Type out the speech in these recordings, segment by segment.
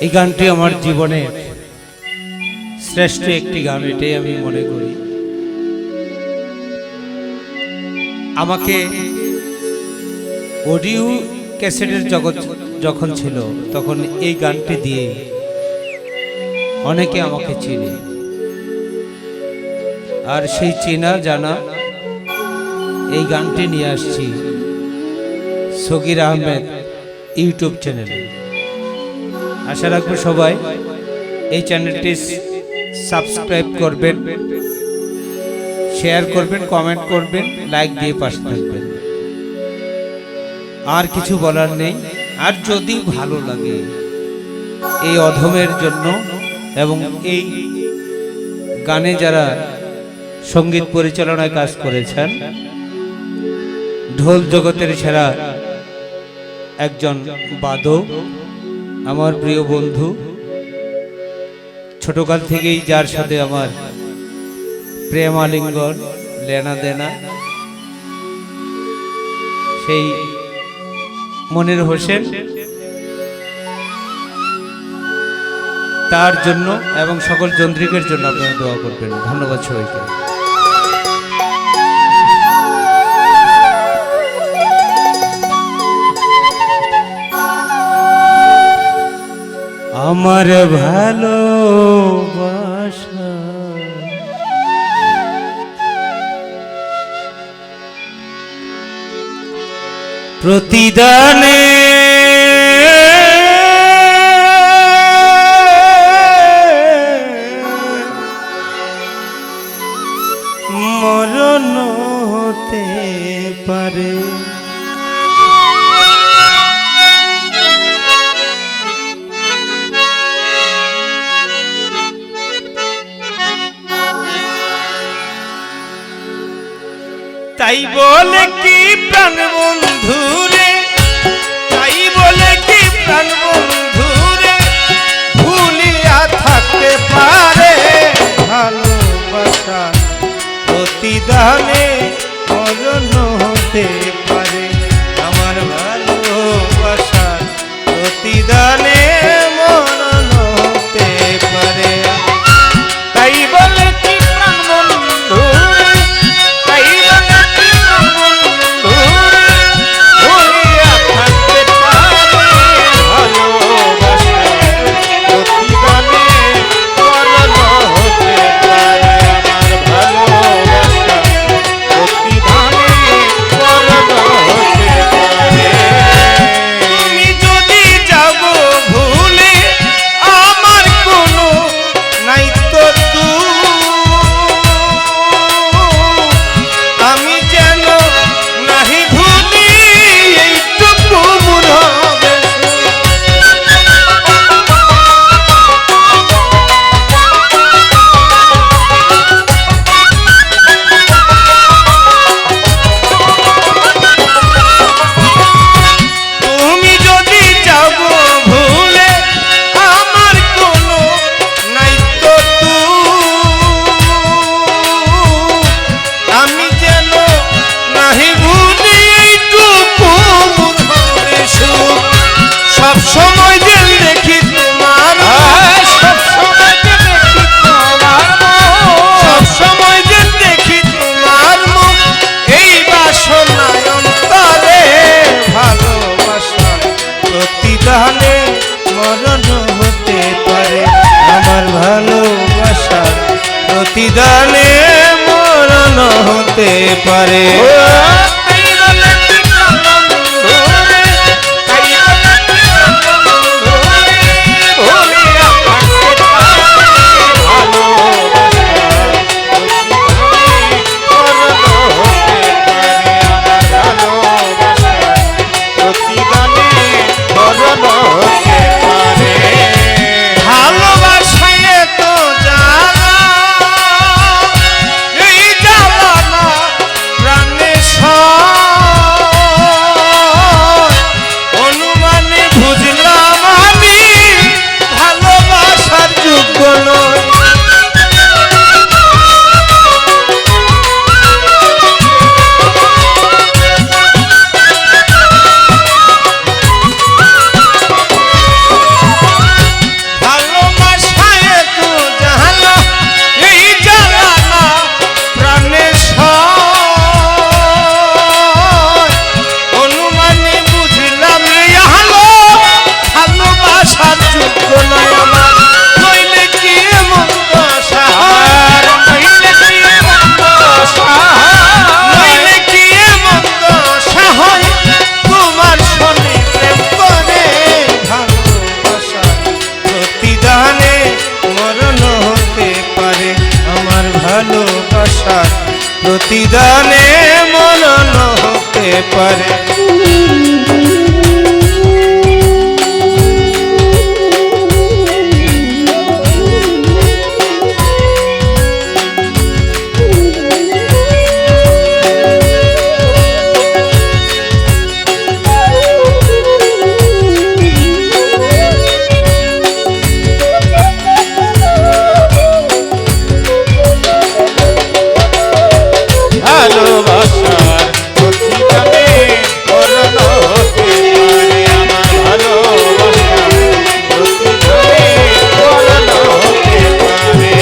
এই গানটি আমার জীবনের শ্রেষ্ঠ একটি গান, এটাই আমি মনে করি। আমাকে অডিও ক্যাসেটের জগৎ যখন ছিল তখন এই গানটি দিয়ে অনেকে আমাকে চিনে, আর সেই চেনা জানা এই গানটি নিয়ে আসছি সগির আহমেদ ইউটিউব চ্যানেলে। আশা রাখবো সবাই এই চ্যানেলটি সাবস্ক্রাইব করবেন, শেয়ার করবেন, কমেন্ট করবেন, লাইক দিয়ে পাশে থাকবেন। আর কিছু বলার নেই। আর যদি ভালো লাগে এই অধমের জন্য এবং এই গানে যারা সঙ্গীত পরিচালনায় কাজ করেছেন, ঢোল জগতের সেরা একজন বাদক, আমার প্রিয় বন্ধু, ছোটকাল থেকেই যার সাথে আমার প্রেম আলিঙ্গন লেনা দেনা, সেই মনির হোসেন, তার জন্য এবং সকল যন্ত্রিকের জন্য আপনারা দোয়া করবেন। ধন্যবাদ সবাইকে। আমার ভালোবাসা প্রতিদানে মরণ হতে পারে। তাই বলে কি প্রাণ বন্ধুরে, তাই বলে কি প্রাণ বন্ধুরে ভুলিয়া থাকতে পারে। ভালোবাসা প্রতিদানে মরণ হতে পারে। আমার ভালোবাসা প্রতিদানে মরণ হতে পারে। তাই বলে কি প্রাণ বন্ধুরে, তাই বলে কি প্রাণ বন্ধুরে ভুলিয়া থাকতে পারে। ভালোবাসা প্রতিদানে মরণ হতে পারে। আমার ভালোবাসা প্রতিদানে মরণ হতে পারে। তুমি যদি যাব ভুলে আমার কোনো নাই তো আমি যেন নাহি ভুলি এইটুকু মন হবে। তুমি যদি যাব ভুলে আমার কোনো নাই তো আমি যেন নাহি ভুলি এইটুকু মন হবে সুখ। সব সময় যে দেখি তোমার, সব সময় যে দেখি তোমার, সব সময় যে দেখি তোমার মুখ, এই বাসনায় অন্তরে। ভালোবাসা প্রতিদানে মরণ হতে পারে। আমার ভালোবাসা প্রতিদানে মরণ হতে পারে। ভালোবাসায় তো জানা এই জ্বালানা প্রাণে সব প্রতিদানে মরণ হতে পারে। ভালোবাসার প্রতিদানে মরণ হতে পারে, আমার ভালোবাসার প্রতিদানে মরণ হতে পারে।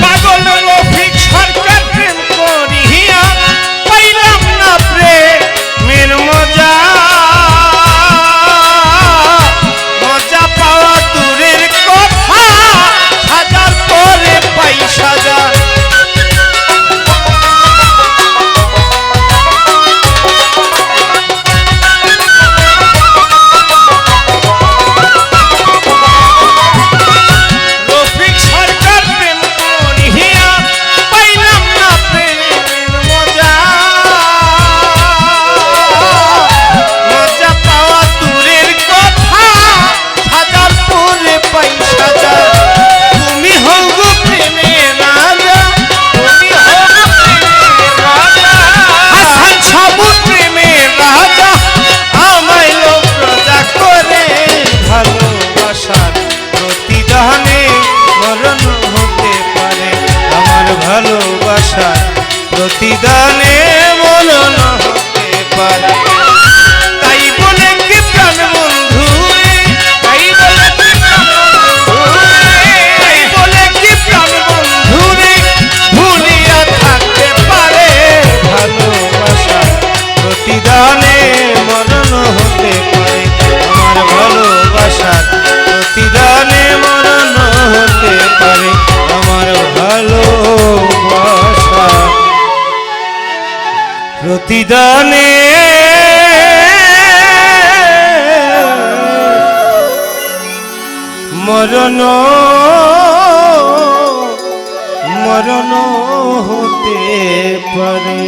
পাগল রফিক সরকার প্রেম করিয়া পাইলাম না প্রেমের মজা, মজা পাওয়া দূরের কথা, হাজার পরে পাই সাজা। ভালোবাসার প্রতিদানে মরণ হতে পারে। তাই বলে কি প্রাণ বন্ধু, তাই বলে কি প্রাণ বন্ধু, তাই বলে কি প্রাণ বন্ধু রে ভুলিয়া থাকতে পারে। ভালোবাসার প্রতিদানে মরণ হতে পারে, আমার ভালোবাসার প্রতিদানে মরণ হতে পারে, আমার ভালোবাসা প্রতিদানে মরণ হতে পারে।